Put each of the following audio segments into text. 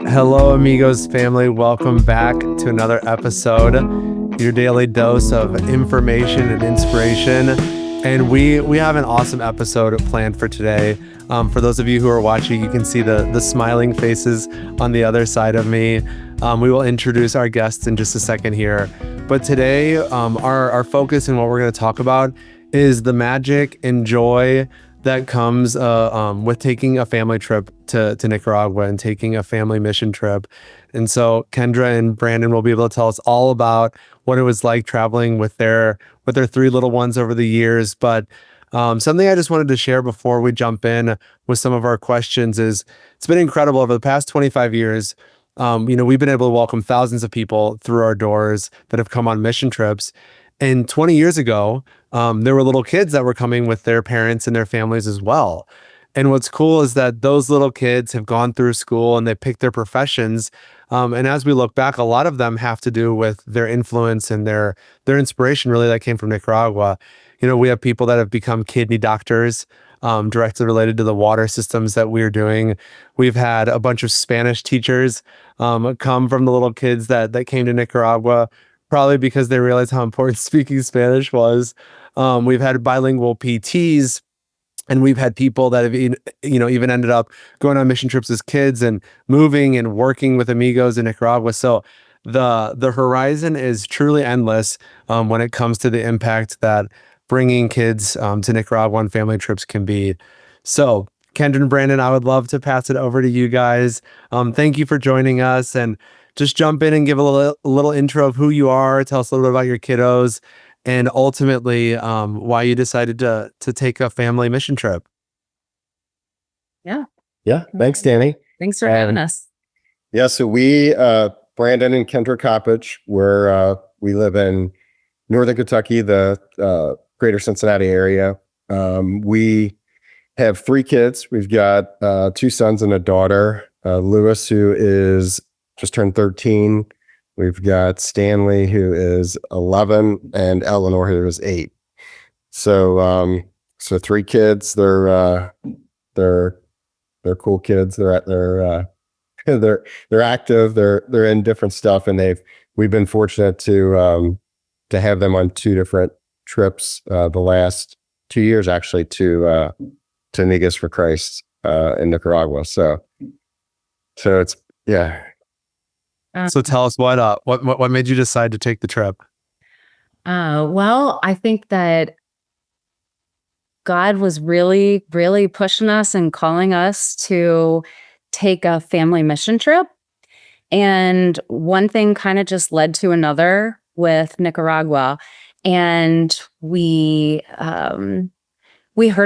Hello, amigos family. Welcome back to another episode, your daily dose of information and inspiration. And we have an awesome episode planned for today. For those of you who are watching, you can see the smiling faces on the other side of me. We will introduce our guests in just a second here. But today, our focus and what we're going to talk about is the magic and joy that comes with taking a family trip to Nicaragua and taking a family mission trip. And so Kendra and Brandon will be able to tell us all about what it was like traveling with their three little ones over the years. But something I just wanted to share before we jump in with some of our questions is it's been incredible over the past 25 years. We've been able to welcome thousands of people through our doors that have come on mission trips. And 20 years ago, there were little kids that were coming with their parents and their families as well. And what's cool is that those little kids have gone through school and they picked their professions. And as we look back, a lot of them have to do with their influence and their inspiration really that came from Nicaragua. We have people that have become kidney doctors, directly related to the water systems that we're doing. We've had a bunch of Spanish teachers come from the little kids that came to Nicaragua, probably because they realized how important speaking Spanish was. We've had bilingual PTs, and we've had people that have even ended up going on mission trips as kids and moving and working with amigos in Nicaragua. So the horizon is truly endless when it comes to the impact that bringing kids to Nicaragua on family trips can be. So Kendra and Brandon, I would love to pass it over to you guys. Thank you for joining us, and just jump in and give a little intro of who you are. Tell us a little bit about your kiddos, and ultimately why you decided to take a family mission trip. Yeah. Thanks, Danny. Thanks for having us. Yeah. So we, Brandon and Kendra Coppage, we live in Northern Kentucky, the greater Cincinnati area. We have three kids. We've got two sons and a daughter. Lewis, who is just turned 13. We've got Stanley, who is 11, and Eleanor, who is 8. So three kids. They're cool kids. They're active. They're in different stuff, and we've been fortunate to have them on two different trips the last 2 years, actually, to Negas for Christ in Nicaragua. So it's yeah. So tell us what made you decide to take the trip? Well, I think that God was really, really pushing us and calling us to take a family mission trip. And one thing kind of just led to another with Nicaragua. And we heard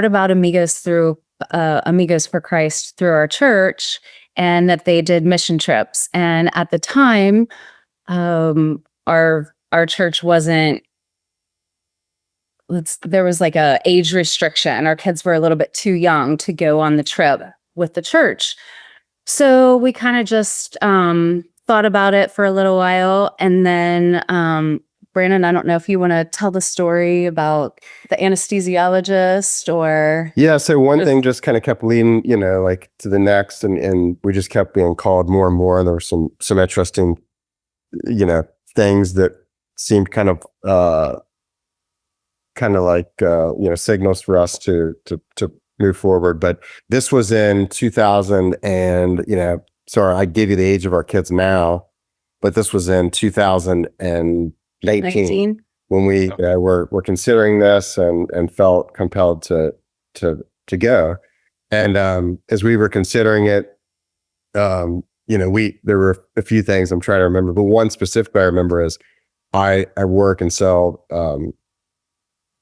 about Amigos through Amigos for Christ through our church, and that they did mission trips. And at the time, our church wasn't. There was like a age restriction. Our kids were a little bit too young to go on the trip with the church. So we kind of just thought about it for a little while, and then Brandon, I don't know if you want to tell the story about the anesthesiologist or... Yeah, so one thing just kind of kept leading, like to the next, and we just kept being called more and more. And there were some interesting, things that seemed kind of like, signals for us to move forward. But this was in 2000 and, sorry, I gave you the age of our kids now, but this was in 2019 when we were considering this and felt compelled to go. And as we were considering it, there were a few things I'm trying to remember, but one specifically I remember is I work and sell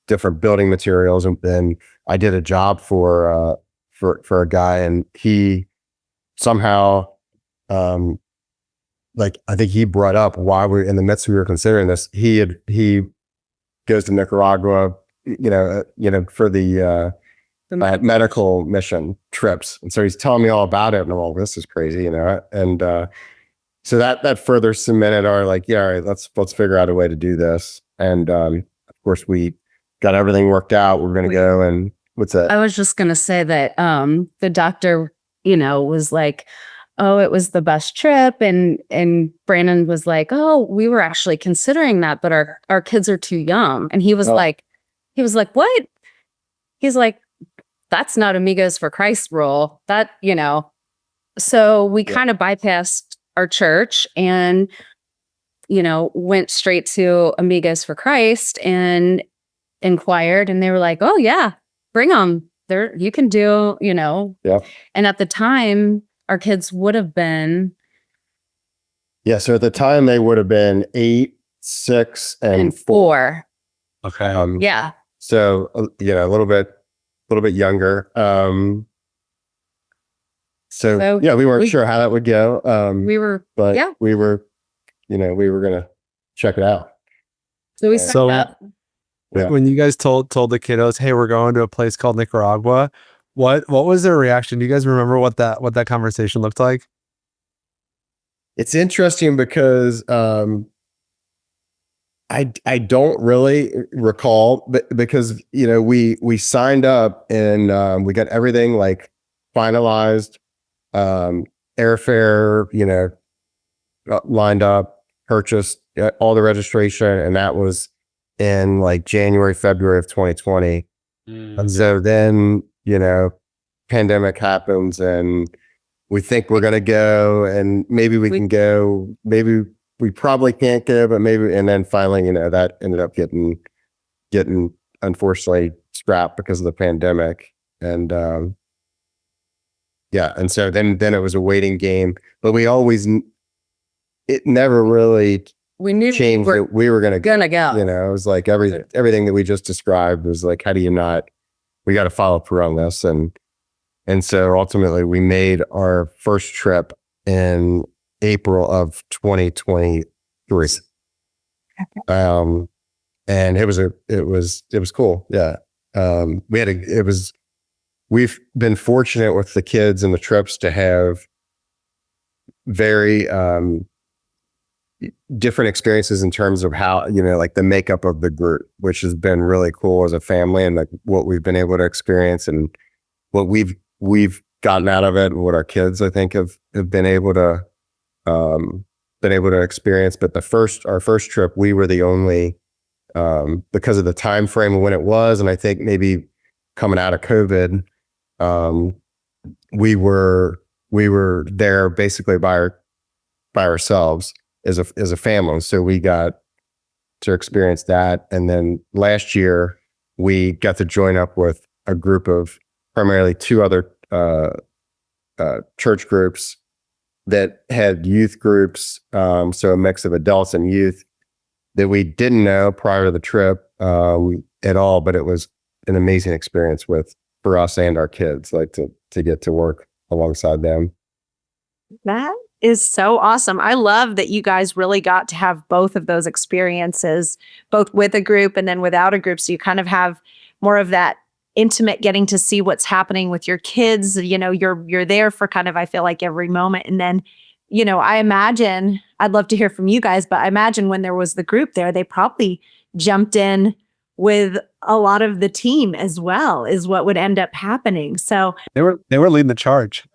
different building materials, and then I did a job for a guy, and he somehow I think he brought up while we were in the midst we were considering this, he goes to Nicaragua, for the medical mission trips. And so he's telling me all about it, and I'm all, this is crazy, and so that further cemented our all right, let's figure out a way to do this. And of course we got everything worked out. We're going to go and what's that? I was just going to say that the doctor, was like, oh, it was the best trip. And Brandon was like, oh, we were actually considering that, but our kids are too young. And he was like, what? He's like, that's not Amigos for Christ rule. That, So we kind of bypassed our church and, went straight to Amigos for Christ and inquired, and they were like, oh yeah, bring them. You can do, Yeah. And at the time, our kids would have been. Yeah. So at the time they would have been 8, 6, and 4. Okay. Yeah. So, a little bit younger. So yeah, we weren't sure how that would go. We were going to check it out. So we So signed up. Yeah. when you guys told the kiddos, hey, we're going to a place called Nicaragua, what was their reaction? Do you guys remember what that conversation looked like? It's interesting because I don't really recall, but because we signed up and we got everything like finalized, airfare, lined up, purchased all the registration, and that was in like January, February of 2020. And so then, pandemic happens and we think we're going to go and maybe we can go, maybe we probably can't go, but maybe, and then finally, that ended up getting unfortunately scrapped because of the pandemic. And, yeah. And so then it was a waiting game, but it never really We knew changed that we were going to go. it was like everything that we just described was like, how do you not, we got to follow through on this. And so ultimately we made our first trip in April of 2023. And it was cool. Yeah. We've been fortunate with the kids and the trips to have very, different experiences in terms of how, like the makeup of the group, which has been really cool as a family, and like what we've been able to experience and what we've gotten out of it, and what our kids, I think, have been able to experience. But our first trip, we were the only, because of the time frame of when it was, and I think maybe coming out of COVID, we were there basically by ourselves as a family. So we got to experience that. And then last year we got to join up with a group of primarily 2 other church groups that had youth groups. So a mix of adults and youth that we didn't know prior to the trip at all, but it was an amazing experience for us and our kids, like to get to work alongside them. That is so awesome. I love that you guys really got to have both of those experiences, both with a group and then without a group. So you kind of have more of that intimate getting to see what's happening with your kids. You're there for kind of, I feel like, every moment. And then, I imagine, I'd love to hear from you guys, but I imagine when there was the group there, they probably jumped in with a lot of the team as well, is what would end up happening. So They were leading the charge.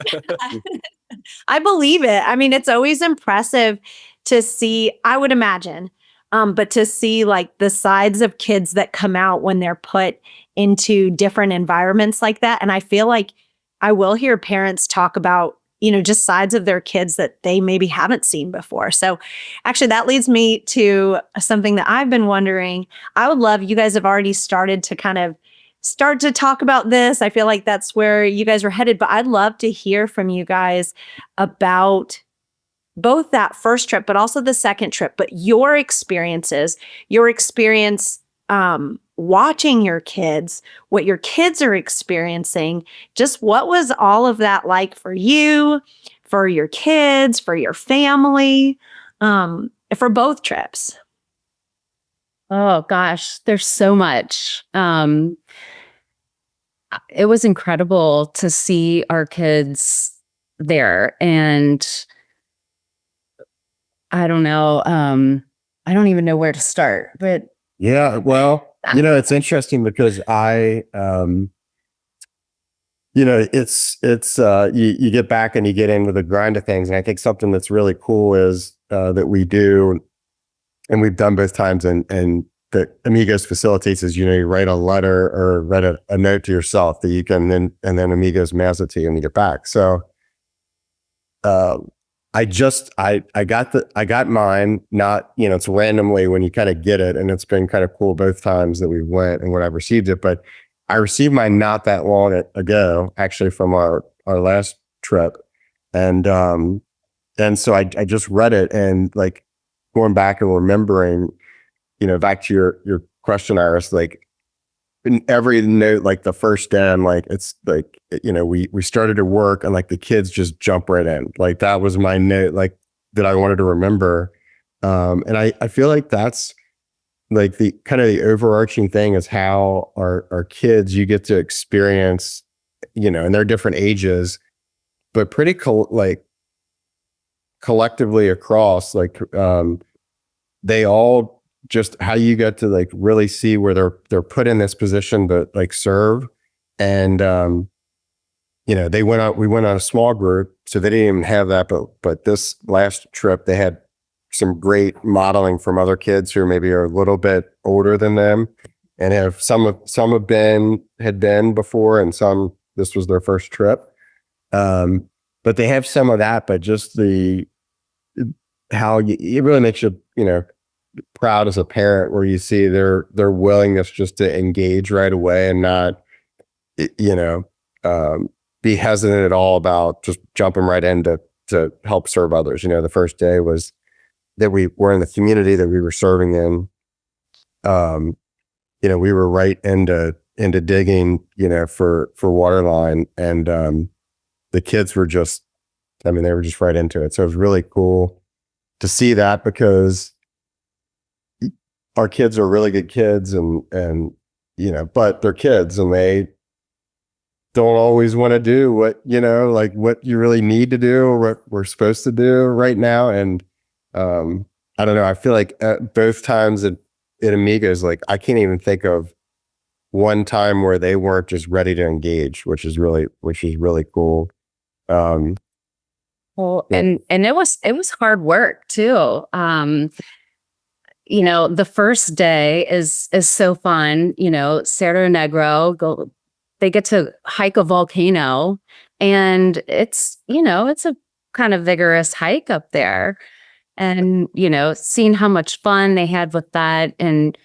I believe it. I mean, it's always impressive to see, I would imagine, but to see like the sides of kids that come out when they're put into different environments like that. And I feel like I will hear parents talk about, just sides of their kids that they maybe haven't seen before. So actually that leads me to something that I've been wondering. I would love, you guys have already started to kind of start to talk about this. I feel like that's where you guys were headed, but I'd love to hear from you guys about both that first trip, but also the second trip, but your experiences, your experience watching your kids, what your kids are experiencing, just what was all of that like for you, for your kids, for your family, for both trips? Oh gosh, there's so much. It was incredible to see our kids there, and I don't know. I don't even know where to start, but Yeah, well, It's interesting because you get back and you get into the grind of things. And I think something that's really cool is that we do, and we've done both times, and that Amigos facilitates is, you write a letter or write a note to yourself that you can then Amigos mails it to you when you get back. So I got mine, not, it's randomly when you kind of get it, and it's been kind of cool both times that we went and when I've received it. But I received mine not that long ago, actually, from our last trip. And so I just read it, and like going back and remembering, back to your question, Iris, like in every note, like the first day, I'm like, it's like, we started to work and like the kids just jump right in. Like that was my note, like that I wanted to remember. And I feel like that's like the kind of the overarching thing is how our kids, you get to experience, and they're different ages, but pretty collectively across, like they all just how you get to like really see where they're put in this position to like serve. And we went on a small group, so they didn't even have that, but this last trip they had some great modeling from other kids who maybe are a little bit older than them, and have some had been before, and some this was their first trip. But they have some of that, but just it really makes you proud as a parent, where you see their willingness just to engage right away and not be hesitant at all about just jumping right in to help serve others. The first day was that we were in the community that we were serving in. We were right into digging, for water line, and the kids were just, they were just right into it. So it was really cool to see that, because our kids are really good kids, and but they're kids, and they don't always want to do what, like what you really need to do or what we're supposed to do right now. And I don't know. I feel like both times at Amigos, like I can't even think of one time where they weren't just ready to engage, which is really cool. Well, and it was hard work too. The first day is so fun. Cerro Negro, they get to hike a volcano, and it's a kind of vigorous hike up there. And, seeing how much fun they had with that. And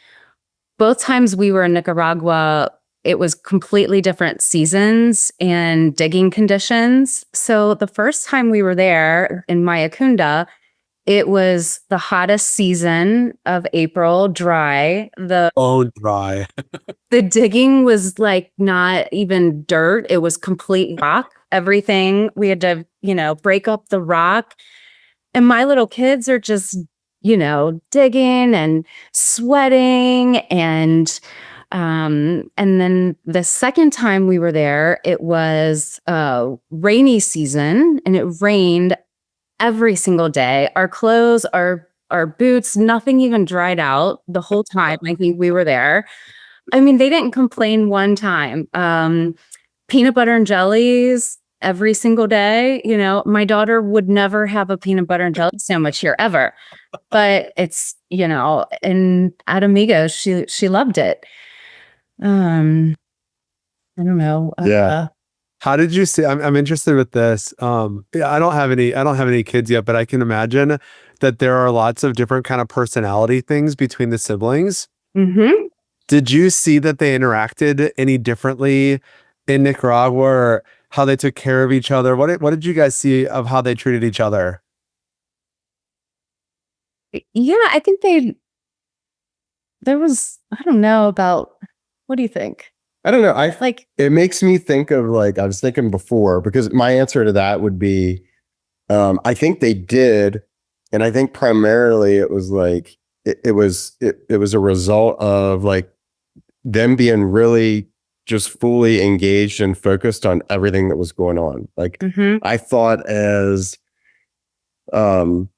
both times we were in Nicaragua, it was completely different seasons and digging conditions. So the first time we were there in Mayacunda, it was the hottest season of April, dry. Dry. The digging was like not even dirt. It was complete rock. Everything, we had to, break up the rock. And my little kids are just, digging and sweating. And then the second time we were there, it was rainy season, and it rained every single day. Our clothes, our boots, nothing even dried out the whole time I think we were there. They didn't complain one time. Peanut butter and jellies every single day. My daughter would never have a peanut butter and jelly sandwich here ever, but it's, and at Amigos, she loved it. I don't know. Yeah. How did you see? I'm interested with this. I don't have any kids yet, but I can imagine that there are lots of different kind of personality things between the siblings. Mm-hmm. Did you see that they interacted any differently in Nicaragua, or how they took care of each other? What did you guys see of how they treated each other? Yeah, I think there was, I don't know about, what do you think? I don't know. It makes me think of, like, I was thinking before, because my answer to that would be, I think they did. And I think primarily it was like, it was a result of like them being really just fully engaged and focused on everything that was going on. Like, I thought as, I don't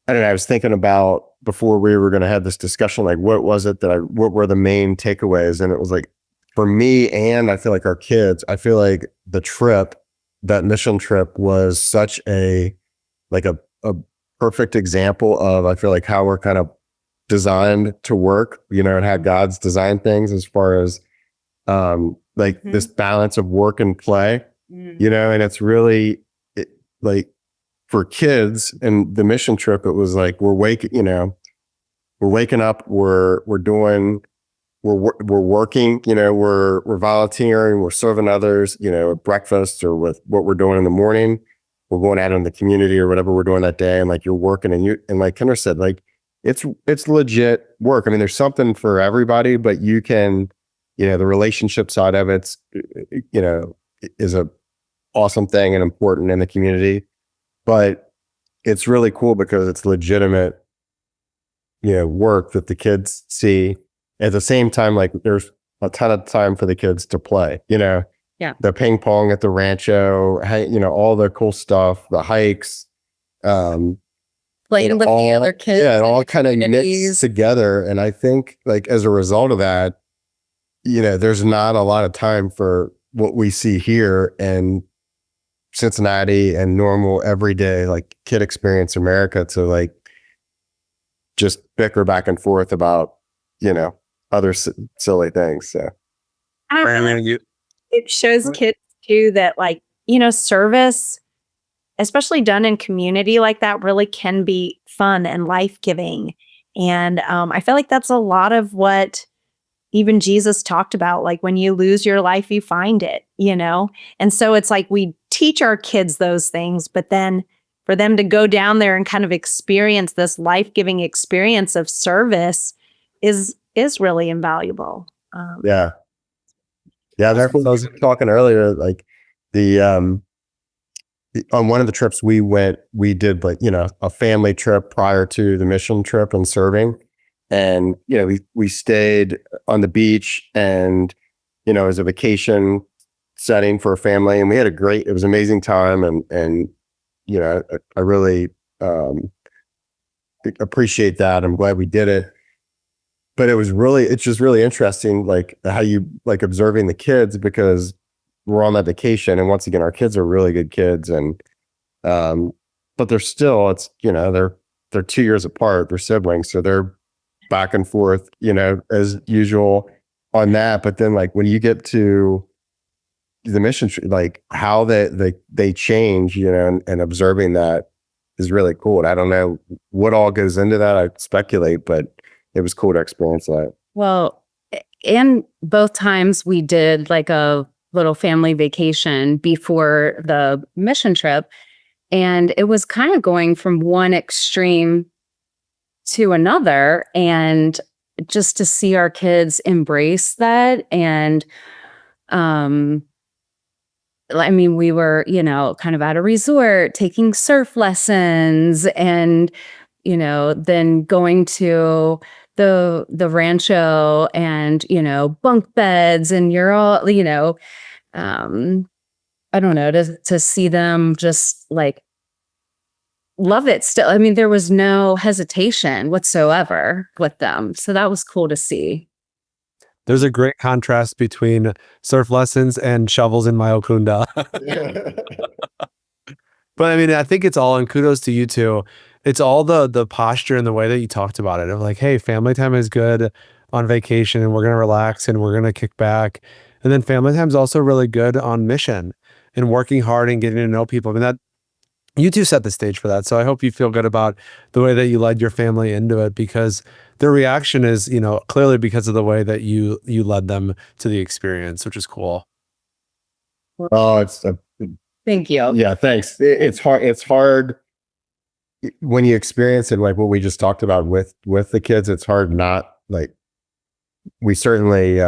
know, I was thinking about before we were going to have this discussion, like what were the main takeaways? And it was like, for me, and I feel like our kids, I feel like that mission trip was such a perfect example of, I feel like, how we're kind of designed to work, and how God's designed things as far as this balance of work and play, and it's really like for kids and the mission trip, it was like, we're waking up, we're working, we're volunteering, we're serving others, at breakfast or with what we're doing in the morning. We're going out in the community or whatever we're doing that day. And like, you're working and like Kendra said, like, it's legit work. I mean, there's something for everybody, but you can, the relationship side of it's, is a awesome thing and important in the community, but it's really cool because it's legitimate, work that the kids see. At the same time, like, there's a ton of time for the kids to play, the ping pong at the rancho, all the cool stuff, the hikes, playing with the other kids. Yeah, it all kind of knits together. And I think, like, as a result of that, there's not a lot of time for what we see here in Cincinnati and normal everyday, like, kid experience America to, like, just bicker back and forth about, other silly things. So it shows kids too that, like, service, especially done in community like that, really can be fun and life-giving. And I feel like that's a lot of what even Jesus talked about. Like, when you lose your life, you find it, And so it's like, we teach our kids those things, but then for them to go down there and kind of experience this life-giving experience of service is really invaluable. That's what I was talking earlier. Like, on one of the trips we did, like, a family trip prior to the mission trip and serving. And, we stayed on the beach and, it was a vacation setting for a family, and we had it was an amazing time. And, I really, appreciate that. I'm glad we did it. But it's just really interesting, like, how you like observing the kids, because we're on that vacation. And once again, our kids are really good kids. And, but they're still, they're 2 years apart, they're siblings. So they're back and forth, as usual on that. But then, like, when you get to the mission, like, how they change, and observing that is really cool. And I don't know what all goes into that. I speculate, but it was cool to experience that. Well, and both times we did like a little family vacation before the mission trip. And it was kind of going from one extreme to another. And just to see our kids embrace that. And, I mean, we were, kind of at a resort taking surf lessons and, then going to the rancho and, bunk beds, and you're all, I don't know, to see them just like love it still. I mean, there was no hesitation whatsoever with them. So that was cool to see. There's a great contrast between surf lessons and shovels in my Okunda. But I mean, I think it's all, and kudos to you too. It's all the posture and the way that you talked about it of like, hey, family time is good on vacation and we're going to relax and we're going to kick back. And then family time is also really good on mission and working hard and getting to know people. I mean, that you two set the stage for that. So I hope you feel good about the way that you led your family into it, because their reaction is, clearly because of the way that you led them to the experience, which is cool. Oh, Thank you. Yeah, thanks. It's hard when you experience it, like what we just talked about with the kids. It's hard not, like, we certainly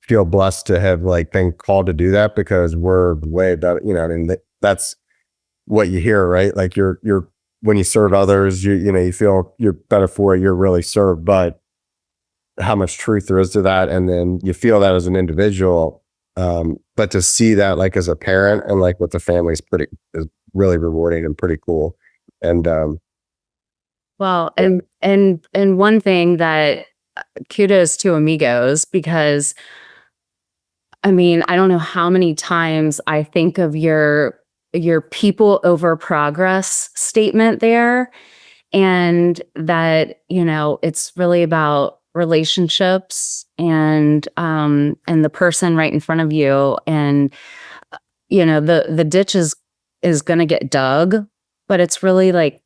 feel blessed to have, like, been called to do that, because we're way better, I mean, that's what you hear, right? Like, you're when you serve others, you feel you're better for it, you're really served. But how much truth there is to that, and then you feel that as an individual, but to see that, like, as a parent and like with the family is really rewarding and pretty cool. And Well, and one thing that kudos to Amigos, because I mean, I don't know how many times I think of your people over progress statement there, and that, it's really about relationships and the person right in front of you. And the ditch is going to get dug, but it's really like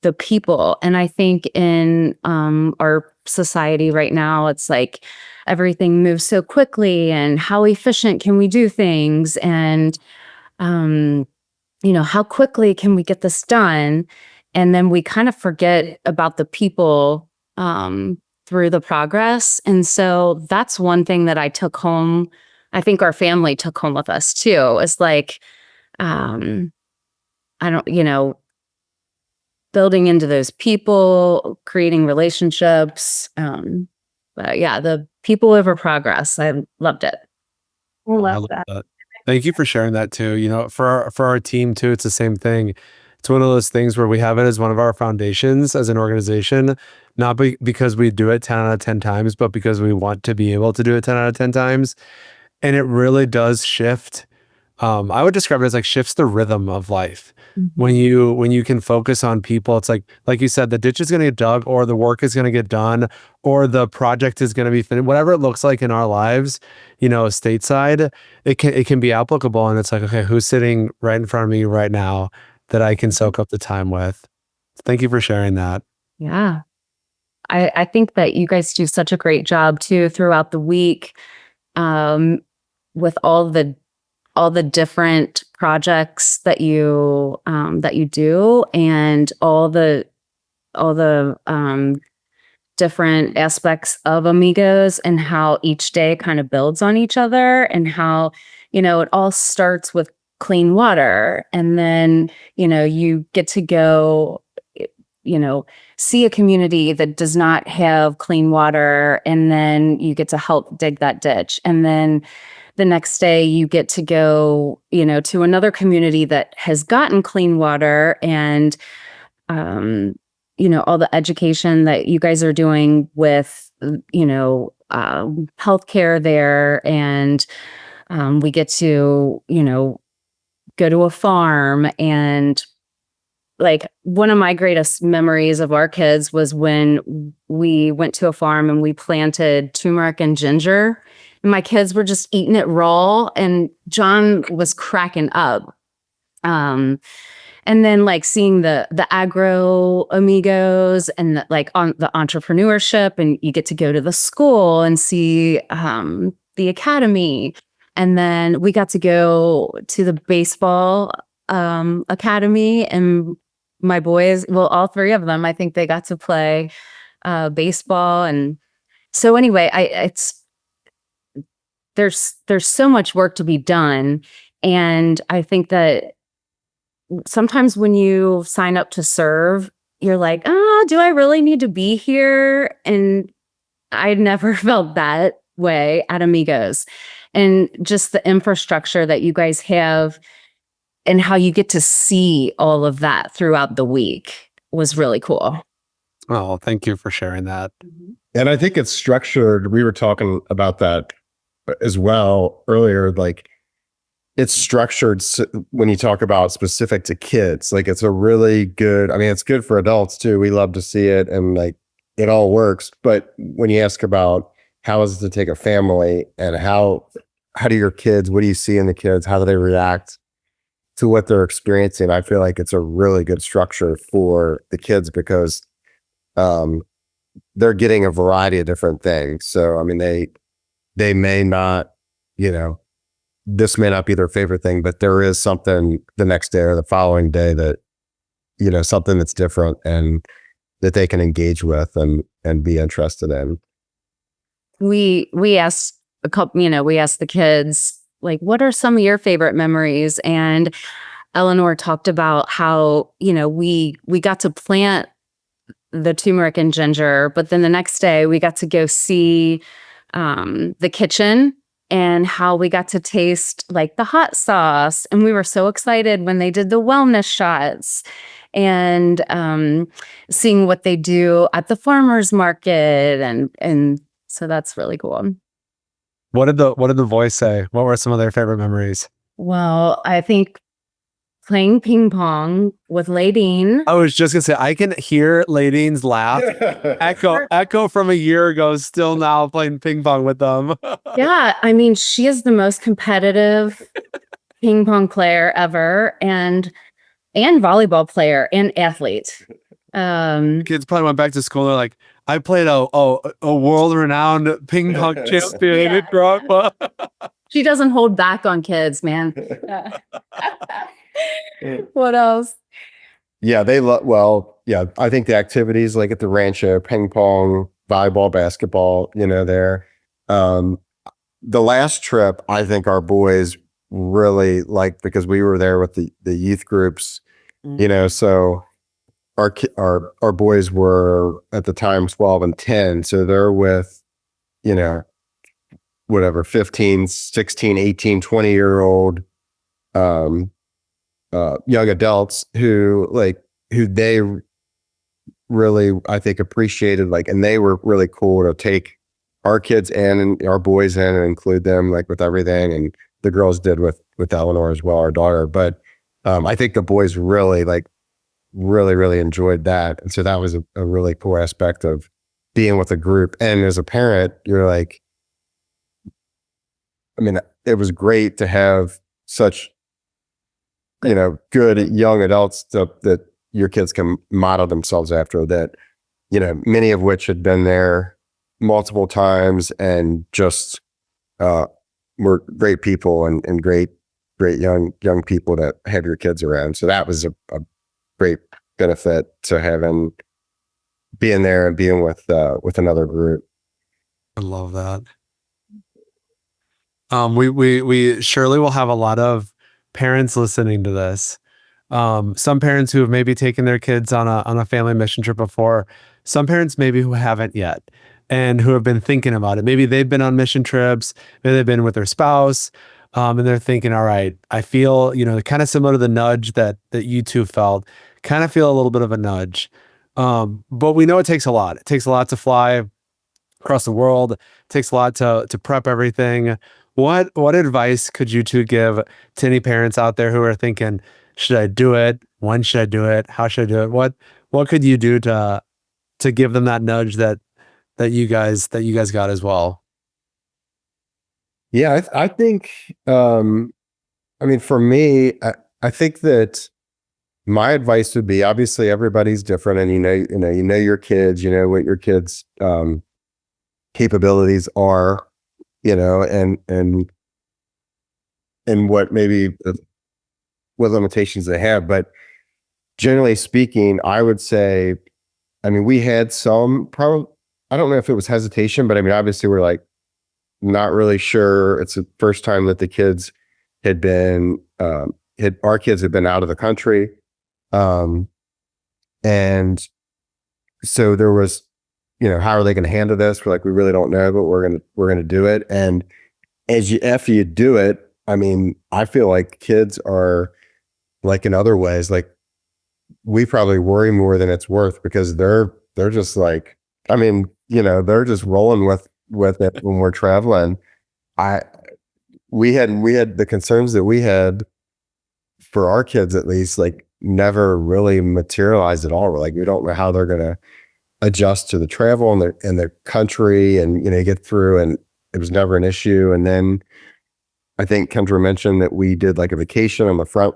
the people. And I think in our society right now, it's like everything moves so quickly, and how efficient can we do things, and um how quickly can we get this done? And then we kind of forget about the people through the progress. And so that's one thing that I took home. I think our family took home with us too. It's like, um, I don't, building into those people, creating relationships. But yeah, the people over progress. I loved it. I I love love that. that. Thank you for sharing that too. For our team too, it's the same thing. It's one of those things where we have it as one of our foundations as an organization, not because we do it 10 out of 10 times, but because we want to be able to do it 10 out of 10 times. And it really does shift. I would describe it as like shifts the rhythm of life. When you can focus on people, it's like you said, the ditch is going to get dug, or the work is going to get done, or the project is going to be finished. Whatever it looks like in our lives, stateside, it can be applicable. And it's like, okay, who's sitting right in front of me right now that I can soak up the time with? Thank you for sharing that. Yeah. I think that you guys do such a great job too throughout the week, um, with all the different projects that you do, and all the different aspects of Amigos, and how each day kind of builds on each other, and how it all starts with clean water, and then you get to go you know see a community that does not have clean water, and then you get to help dig that ditch, and then the next day you get to go to another community that has gotten clean water, and all the education that you guys are doing with healthcare there, and we get to go to a farm. And like, one of my greatest memories of our kids was when we went to a farm and we planted turmeric and ginger, and my kids were just eating it raw, and John was cracking up. And then like seeing the agro amigos, and like on the entrepreneurship, and you get to go to the school and see the academy. And then we got to go to the baseball academy, and my boys, well, all three of them, I think they got to play baseball. And so anyway, there's so much work to be done. And I think that sometimes when you sign up to serve, you're like, oh, do I really need to be here? And I never felt that way at Amigos. And just the infrastructure that you guys have, and how you get to see all of that throughout the week, was really cool. Oh, thank you for sharing that. And I think it's structured. We were talking about that as well earlier. Like, it's structured when you talk about specific to kids. Like, it's a really good, I mean, it's good for adults too. We love to see it, and like, it all works. But when you ask about how is it to take a family, and how do your kids, what do you see in the kids? How do they react to what they're experiencing? I feel like it's a really good structure for the kids, because they're getting a variety of different things. So, I mean, they may not, this may not be their favorite thing, but there is something the next day or the following day that, something that's different and that they can engage with and be interested in. We asked we asked the kids, like, what are some of your favorite memories? And Eleanor talked about how, we got to plant the turmeric and ginger, but then the next day we got to go see the kitchen, and how we got to taste like the hot sauce. And we were so excited when they did the wellness shots. and seeing what they do at the farmers market, and so that's really cool. What did the boys say? What were some of their favorite memories? Well, I think playing ping pong with Ladine. I was just gonna say, I can hear Ladine's laugh echo from a year ago, still now playing ping pong with them. Yeah, I mean, she is the most competitive ping pong player ever, and volleyball player and athlete. Kids probably went back to school. They're like, I played a world-renowned ping pong champion in Nicaragua. She doesn't hold back on kids, man. What else? Yeah, they love. Well, yeah, I think the activities like at the rancho, ping pong, volleyball, basketball. There. The last trip, I think our boys really liked because we were there with the youth groups. So our boys were at the time 12 and 10, so they're with whatever 15, 16, 18, 20-year-old young adults who they really, I think, appreciated, and they were really cool to take our kids in and our boys in and include them with everything, and the girls did with Eleanor as well, our daughter. But I think the boys really really enjoyed that, and so that was a really cool aspect of being with a group. And as a parent, you're like, I mean, it was great to have such good young adults that your kids can model themselves after, that many of which had been there multiple times and just were great people and great young people that have your kids around. So that was a great benefit to being there and being with another group. I love that. We surely will have a lot of parents listening to this. Some parents who have maybe taken their kids on a family mission trip before. Some parents maybe who haven't yet and who have been thinking about it. Maybe they've been on mission trips. Maybe they've been with their spouse, and they're thinking, all right, I feel kind of similar to the nudge that you two felt. Kind of feel a little bit of a nudge, but we know it takes a lot. It takes a lot to fly across the world. It takes a lot to prep everything. What advice could you two give to any parents out there who are thinking, should I do it? When should I do it? How should I do it? What could you do to give them that nudge that you guys got as well? Yeah, I think, I mean, for me, I think that my advice would be, obviously everybody's different, and you know your kids, what your kids' capabilities are, and what maybe what limitations they have. But generally speaking, I would say, I mean, we had some probably, I don't know if it was hesitation, but I mean, obviously we're not really sure. It's the first time that the kids had been, our kids had been out of the country. And so there was, how are they going to handle this? We're we really don't know, but we're going to do it. And after you do it, I mean, I feel like kids are in other ways, we probably worry more than it's worth, because they're just I mean, they're just rolling with it when we're traveling. We had the concerns that we had for our kids, at least, never really materialized at all. We're we don't know how they're going to adjust to the travel and the country and, get through. And it was never an issue. And then I think Kendra mentioned that we did a vacation on the front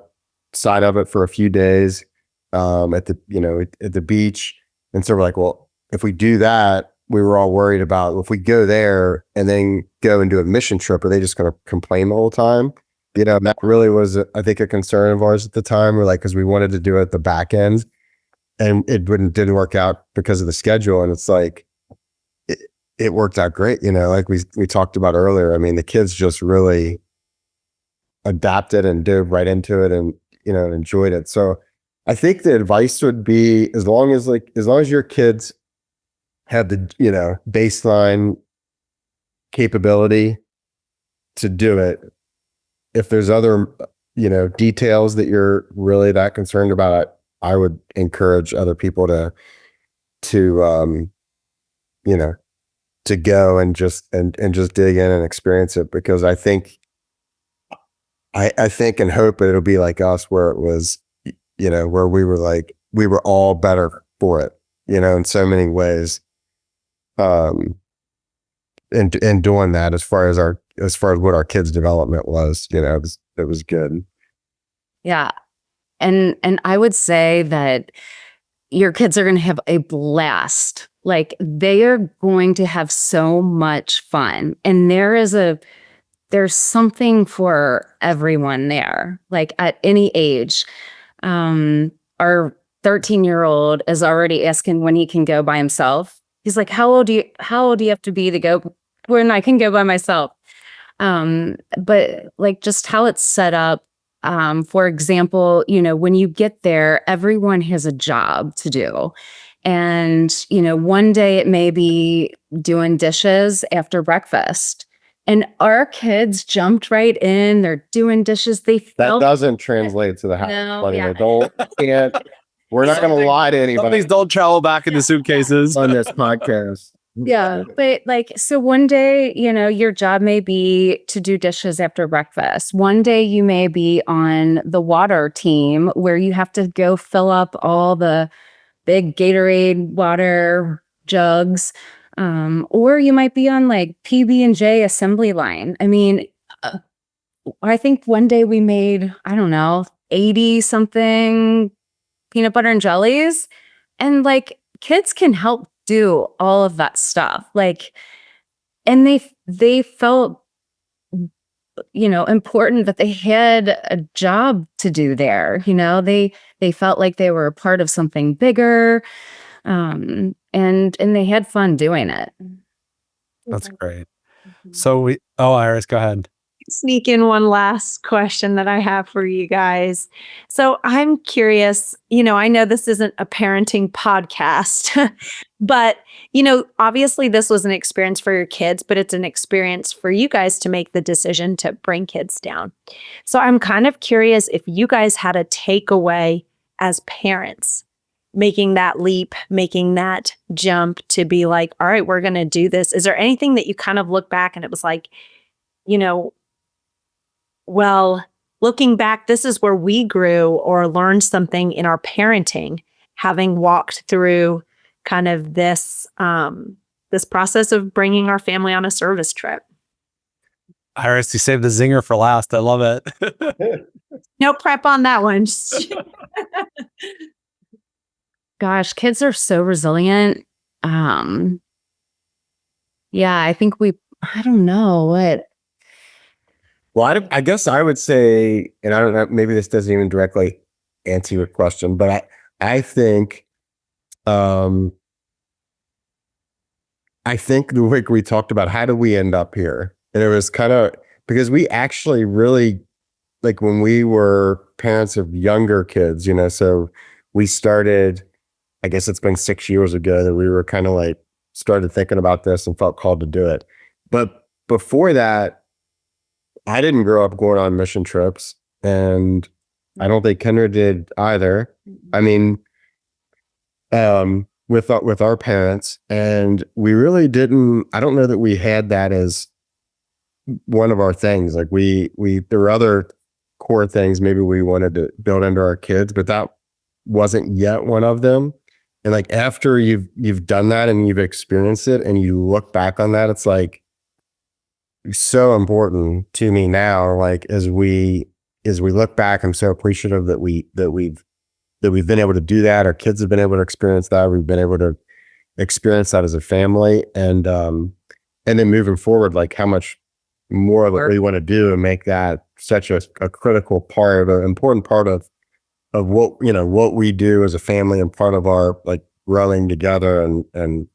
side of it for a few days, at the beach. And so we're well, if we do that, we were all worried about, if we go there and then go and do a mission trip, are they just going to complain the whole time? That really was, I think, a concern of ours at the time. We're because we wanted to do it at the back end, and it didn't work out because of the schedule. And it's it worked out great. We talked about earlier. I mean, the kids just really adapted and dove right into it, and, enjoyed it. So I think the advice would be, as long as your kids have the, baseline capability to do it. If there's other, details that you're really that concerned about, I would encourage other people to you know, to go and just dig in and experience it, because I think and hope it'll be like us, where it was, where we were all better for it, in so many ways. In doing that, as far as what our kids' development was, it was good. Yeah. And I would say that your kids are going to have a blast. Like, they are going to have so much fun. And there's something for everyone there, like at any age. Our 13-year-old is already asking when he can go by himself. He's like, how old do you have to be to go when I can go by myself? But like, just how it's set up. For example, when you get there, everyone has a job to do. And, one day it may be doing dishes after breakfast. And our kids jumped right in. They're doing dishes. That doesn't translate to the house. No, Yeah. We're not going to lie to anybody. Please don't travel back in the suitcases on this podcast. Yeah. But so one day, your job may be to do dishes after breakfast. One day you may be on the water team, where you have to go fill up all the big Gatorade water jugs. Or you might be on like PB&J assembly line. I mean, I think one day we made, 80 something peanut butter and jellies. And like, kids can help do all of that stuff. Like, and they felt, important that they had a job to do there. They felt like they were a part of something bigger. And they had fun doing it. That's great. So Iris, go ahead. Sneak in one last question that I have for you guys. So I'm curious, I know this isn't a parenting podcast, but, obviously this was an experience for your kids, but it's an experience for you guys to make the decision to bring kids down. So I'm kind of curious if you guys had a takeaway as parents, making that leap, making that jump to be like, all right, we're going to do this. Is there anything that you kind of look back and it was like, well, looking back, this is where we grew or learned something in our parenting, having walked through kind of this process of bringing our family on a service trip? Iris, you saved the zinger for last. I love it. No prep on that one. Gosh, kids are so resilient. Yeah, I think I don't know what. Well, I guess I would say, and I don't know, maybe this doesn't even directly answer your question, but I think, the way we talked about how do we end up here, and it was kind of because we actually really, like, when we were parents of younger kids, so we started, I guess it's been 6 years ago that we were kind of like started thinking about this and felt called to do it. But before that, I didn't grow up going on mission trips, and I don't think Kendra did either. I mean, with our parents, and we really didn't. I don't know that we had that as one of our things. Like there were other core things maybe we wanted to build into our kids, but that wasn't yet one of them. And like after you've done that and you've experienced it, and you look back on that, it's like so important to me now. Like as we look back, I'm so appreciative that we've been able to do that. Our kids have been able to experience that. We've been able to experience that as a family, and then moving forward, like how much more of what we want to do and make that such a critical part, an important part of what we do as a family, and part of our like growing together, and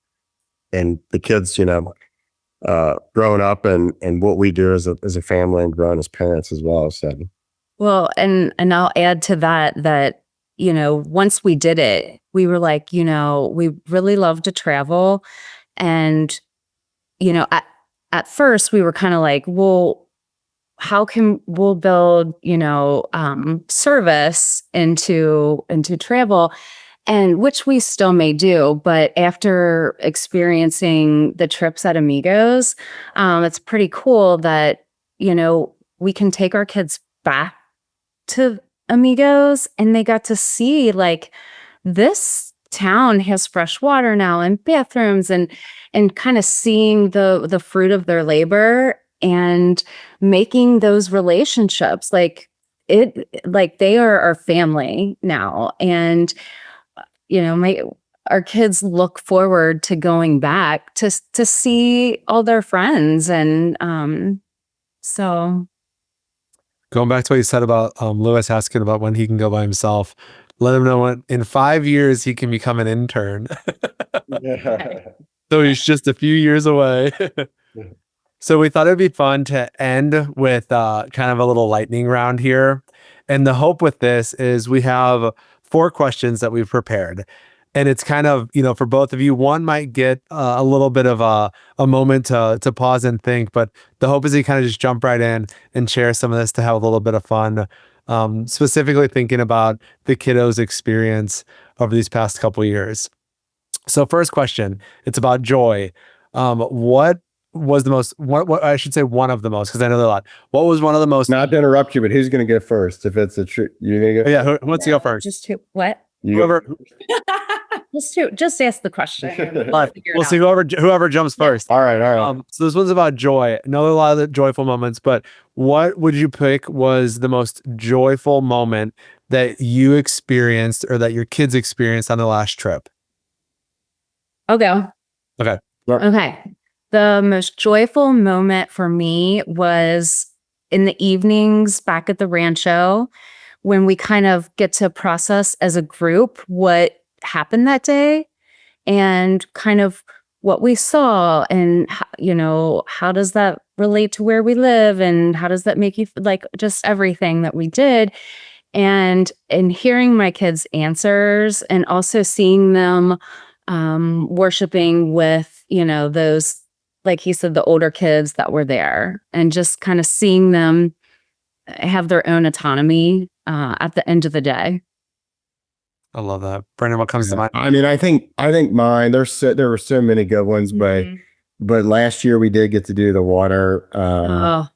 the kids, growing up, and what we do as a family and growing as parents as well. So, well, and I'll add to that, once we did it, we were like, we really love to travel. And, at first we were kind of like, well, how can we'll build, service into travel, and which we still may do, but after experiencing the trips at Amigos, it's pretty cool that, we can take our kids back to Amigos and they got to see like this town has fresh water now and bathrooms, and kind of seeing the fruit of their labor and making those relationships like they are our family now. And our kids look forward to going back to see all their friends. And so Going back to what you said about Lewis asking about when he can go by himself, let him know when in 5 years he can become an intern. So he's just a few years away. So we thought it'd be fun to end with kind of a little lightning round here. And the hope with this is we have 4 questions that we've prepared. And it's kind of, for both of you, one might get a little bit of a moment to pause and think, but the hope is you kind of just jump right in and share some of this to have a little bit of fun, specifically thinking about the kiddos' experience over these past couple of years. So first question, it's about joy. What was the most, what I should say one of the most, because I know there are a lot. What was one of the most? Not to interrupt you, but who's going to go first? If it's a true, you're going to go? Yeah, who wants to go first? just who, what? Whoever. Just ask the question. We'll see whoever jumps first. All right. So this one's about joy. I know a lot of the joyful moments, but what would you pick was the most joyful moment that you experienced or that your kids experienced on the last trip? I'll go. Okay. Okay. The most joyful moment for me was in the evenings back at the Rancho, when we kind of get to process as a group what happened that day and kind of what we saw, and how does that relate to where we live, and how does that make you like just everything that we did, and hearing my kids' answers, and also seeing them worshiping with those, like he said, the older kids that were there, and just kind of seeing them have their own autonomy at the end of the day. I love that. Brandon, what comes to mind? I mean, I think mine, there were so many good ones, but last year we did get to do the water, the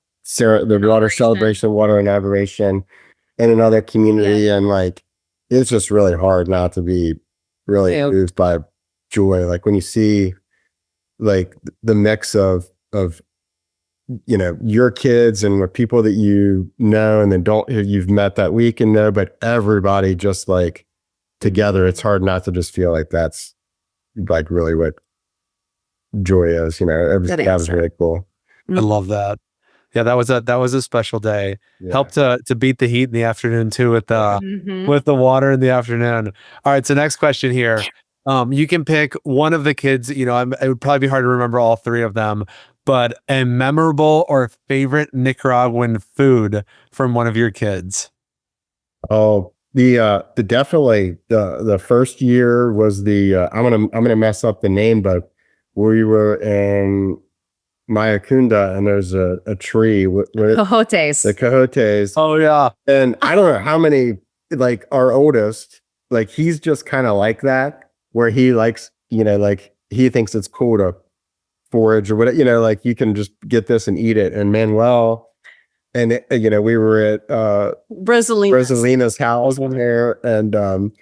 water celebration, water inauguration in another community. And like, it's just really hard not to be really moved by joy. Like when you see like the mix of your kids and with people that and then you've met that week and know, but everybody just like together, it's hard not to just feel like that's like really what joy is. That was really cool. I love that. Yeah, that was a special day. Yeah. Helped to beat the heat in the afternoon too with the water in the afternoon. All right, so next question here. You can pick one of the kids. It would probably be hard to remember all 3 of them, but a memorable or favorite Nicaraguan food from one of your kids. Oh, the definitely the first year was I'm gonna mess up the name, but we were in Mayacunda and there's a tree with Cojotes. The cojotes. Oh yeah. And I don't know how many, like our oldest, like he's just kind of like that, where he likes, like he thinks it's cool to forage or whatever, like you can just get this and eat it. And Manuel, and we were at Rosalina's house there, and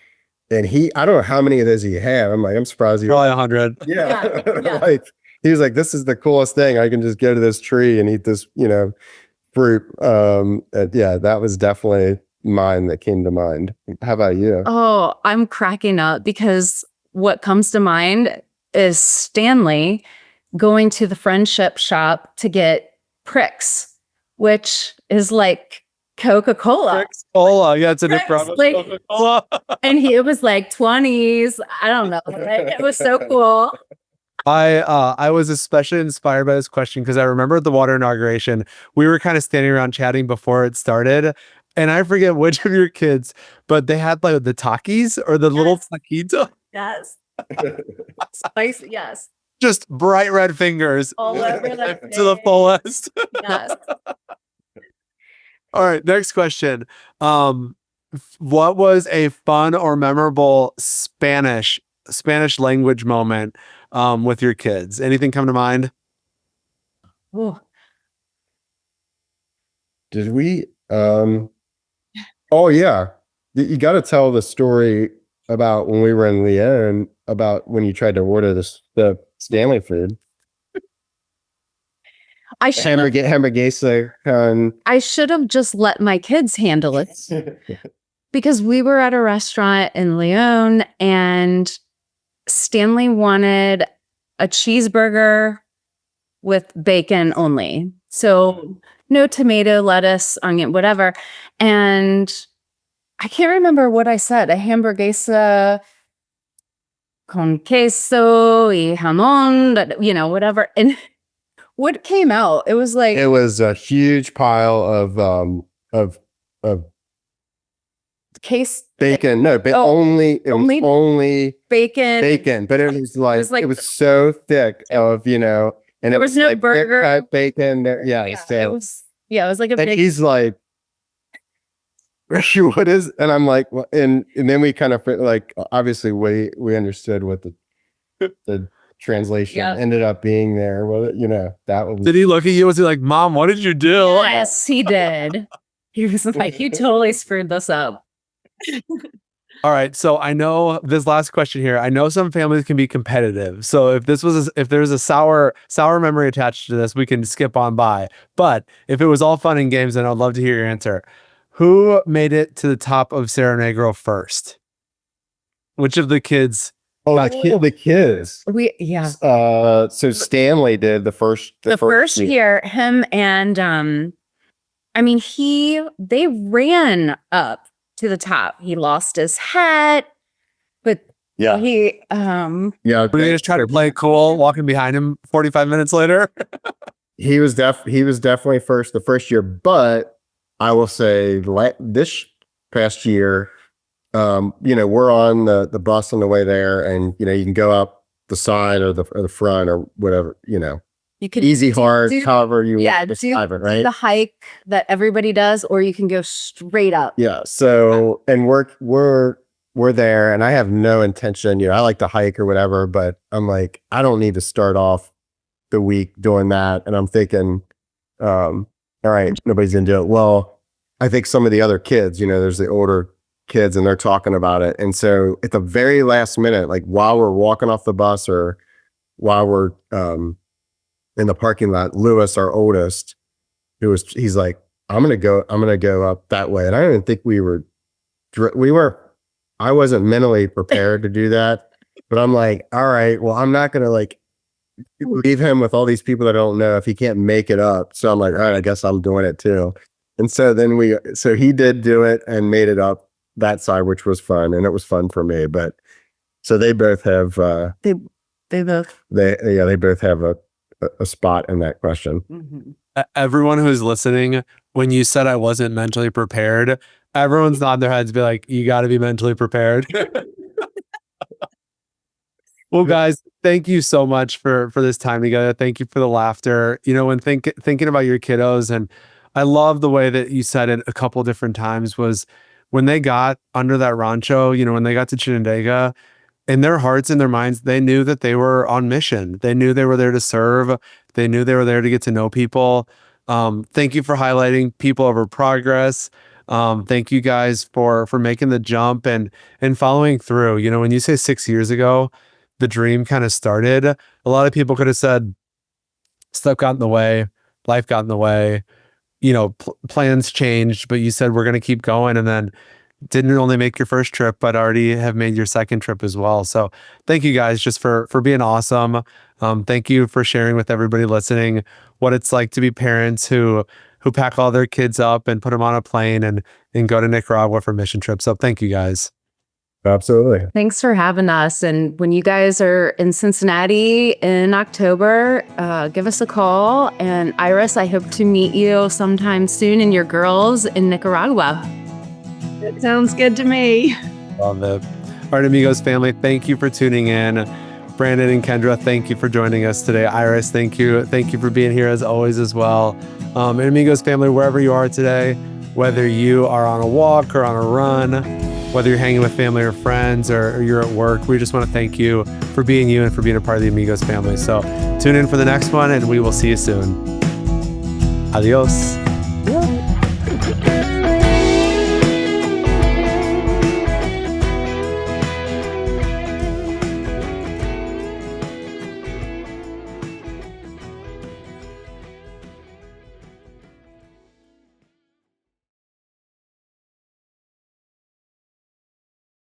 he, I don't know how many of those he had. I'm surprised he probably 100. Yeah. Like he was like, this is the coolest thing. I can just go to this tree and eat this, fruit. That was definitely mine that came to mind. How about you? Oh, I'm cracking up because what comes to mind is Stanley going to the friendship shop to get Pricks, which is like Coca-Cola. Cola, yeah, it's a Nicaraguan Coca-Cola. And it was like 20s. I don't know. It was so cool. I was especially inspired by this question because I remember at the water inauguration, we were kind of standing around chatting before it started. And I forget which of your kids, but they had like the Takis or the little taquito. Yes. Spicy, yes. Just bright red fingers all over to the fullest. Yes. All right, next question. What was a fun or memorable Spanish language moment with your kids? Anything come to mind? Ooh. Did we? Oh yeah, you got to tell the story about when we were in Lyon about when you tried to order the Stanley food. I should have Hamburguesa and just let my kids handle it because we were at a restaurant in Lyon and Stanley wanted a cheeseburger with bacon only. So no tomato, lettuce, onion, whatever. And I can't remember what I said. A hamburguesa con queso y jamón, whatever. And what came out? It was like it was a huge pile of case bacon. No, but Oh, only bacon. bacon, but it was so thick of and There was no like burger. cut bacon there. Yeah, It so was like a and big. he's like, what is? And I'm like, well, and then we kind of like obviously we understood what the translation ended up being there. Well, that was. Did he look at you? Was he like, Mom, what did you do? Yes, he did. He was like, you totally screwed this up. All right. So I know this last question here. I know some families can be competitive. So if there's a sour memory attached to this, we can skip on by. But if it was all fun and games, then I'd love to hear your answer. Who made it to the top of Cerro Negro first? Which of the kids? Oh, the kids. So Stanley did the first year. Him and they ran up to the top. He lost his hat, but he But he just tried to play cool, walking behind him 45 minutes later. he was definitely first the first year, but I will say this past year. We're on the bus on the way there, and you can go up the side or the front or whatever. You could easy, hard, however you want to do describe it, right? the hike that everybody does, or you can go straight up. Yeah. So, and we're there, and I have no intention. I like to hike or whatever, but I'm like, I don't need to start off the week doing that. And I'm thinking, all right, nobody's gonna do it. Well, I think some of the other kids, there's the older kids, and they're talking about it. And so at the very last minute, like while we're walking off the bus or while we're in the parking lot, Lewis, our oldest, he's like, I'm gonna go up that way. And I didn't think I wasn't mentally prepared to do that, but I'm like, all right, well, I'm not gonna like leave him with all these people that I don't know if he can't make it up. So I'm like, all right, I guess I'm doing it too. And so then he did do it and made it up that side, which was fun, and it was fun for me. But so they both have they both have a spot in that question. Mm-hmm. Everyone who's listening, when you said I wasn't mentally prepared, everyone's nodding their heads, be like, you got to be mentally prepared. Well, guys, thank you so much for this time together. Thank you for the laughter. When thinking about your kiddos, and I love the way that you said it a couple different times, was when they got under that rancho, when they got to Chinandega, in their hearts and their minds, they knew that they were on mission. They knew they were there to serve. They knew they were there to get to know people. Thank you for highlighting people over progress. Thank you guys for making the jump and following through. When you say 6 years ago, the dream kind of started, a lot of people could have said, stuff got in the way, life got in the way, plans changed, but you said, we're going to keep going. And then didn't only make your first trip, but already have made your second trip as well. So thank you guys just for being awesome. Thank you for sharing with everybody listening what it's like to be parents who pack all their kids up and put them on a plane and go to Nicaragua for mission trips. So thank you guys. Absolutely. Thanks for having us. And when you guys are in Cincinnati in October, give us a call. And Iris, I hope to meet you sometime soon and your girls in Nicaragua. That sounds good to me. Love it. All right, Amigos family, thank you for tuning in. Brandon and Kendra, thank you for joining us today. Iris, thank you. Thank you for being here as always as well. And Amigos family, wherever you are today, whether you are on a walk or on a run, whether you're hanging with family or friends or you're at work. We just want to thank you for being you and for being a part of the Amigos family. So tune in for the next one, and we will see you soon. Adios. Yeah.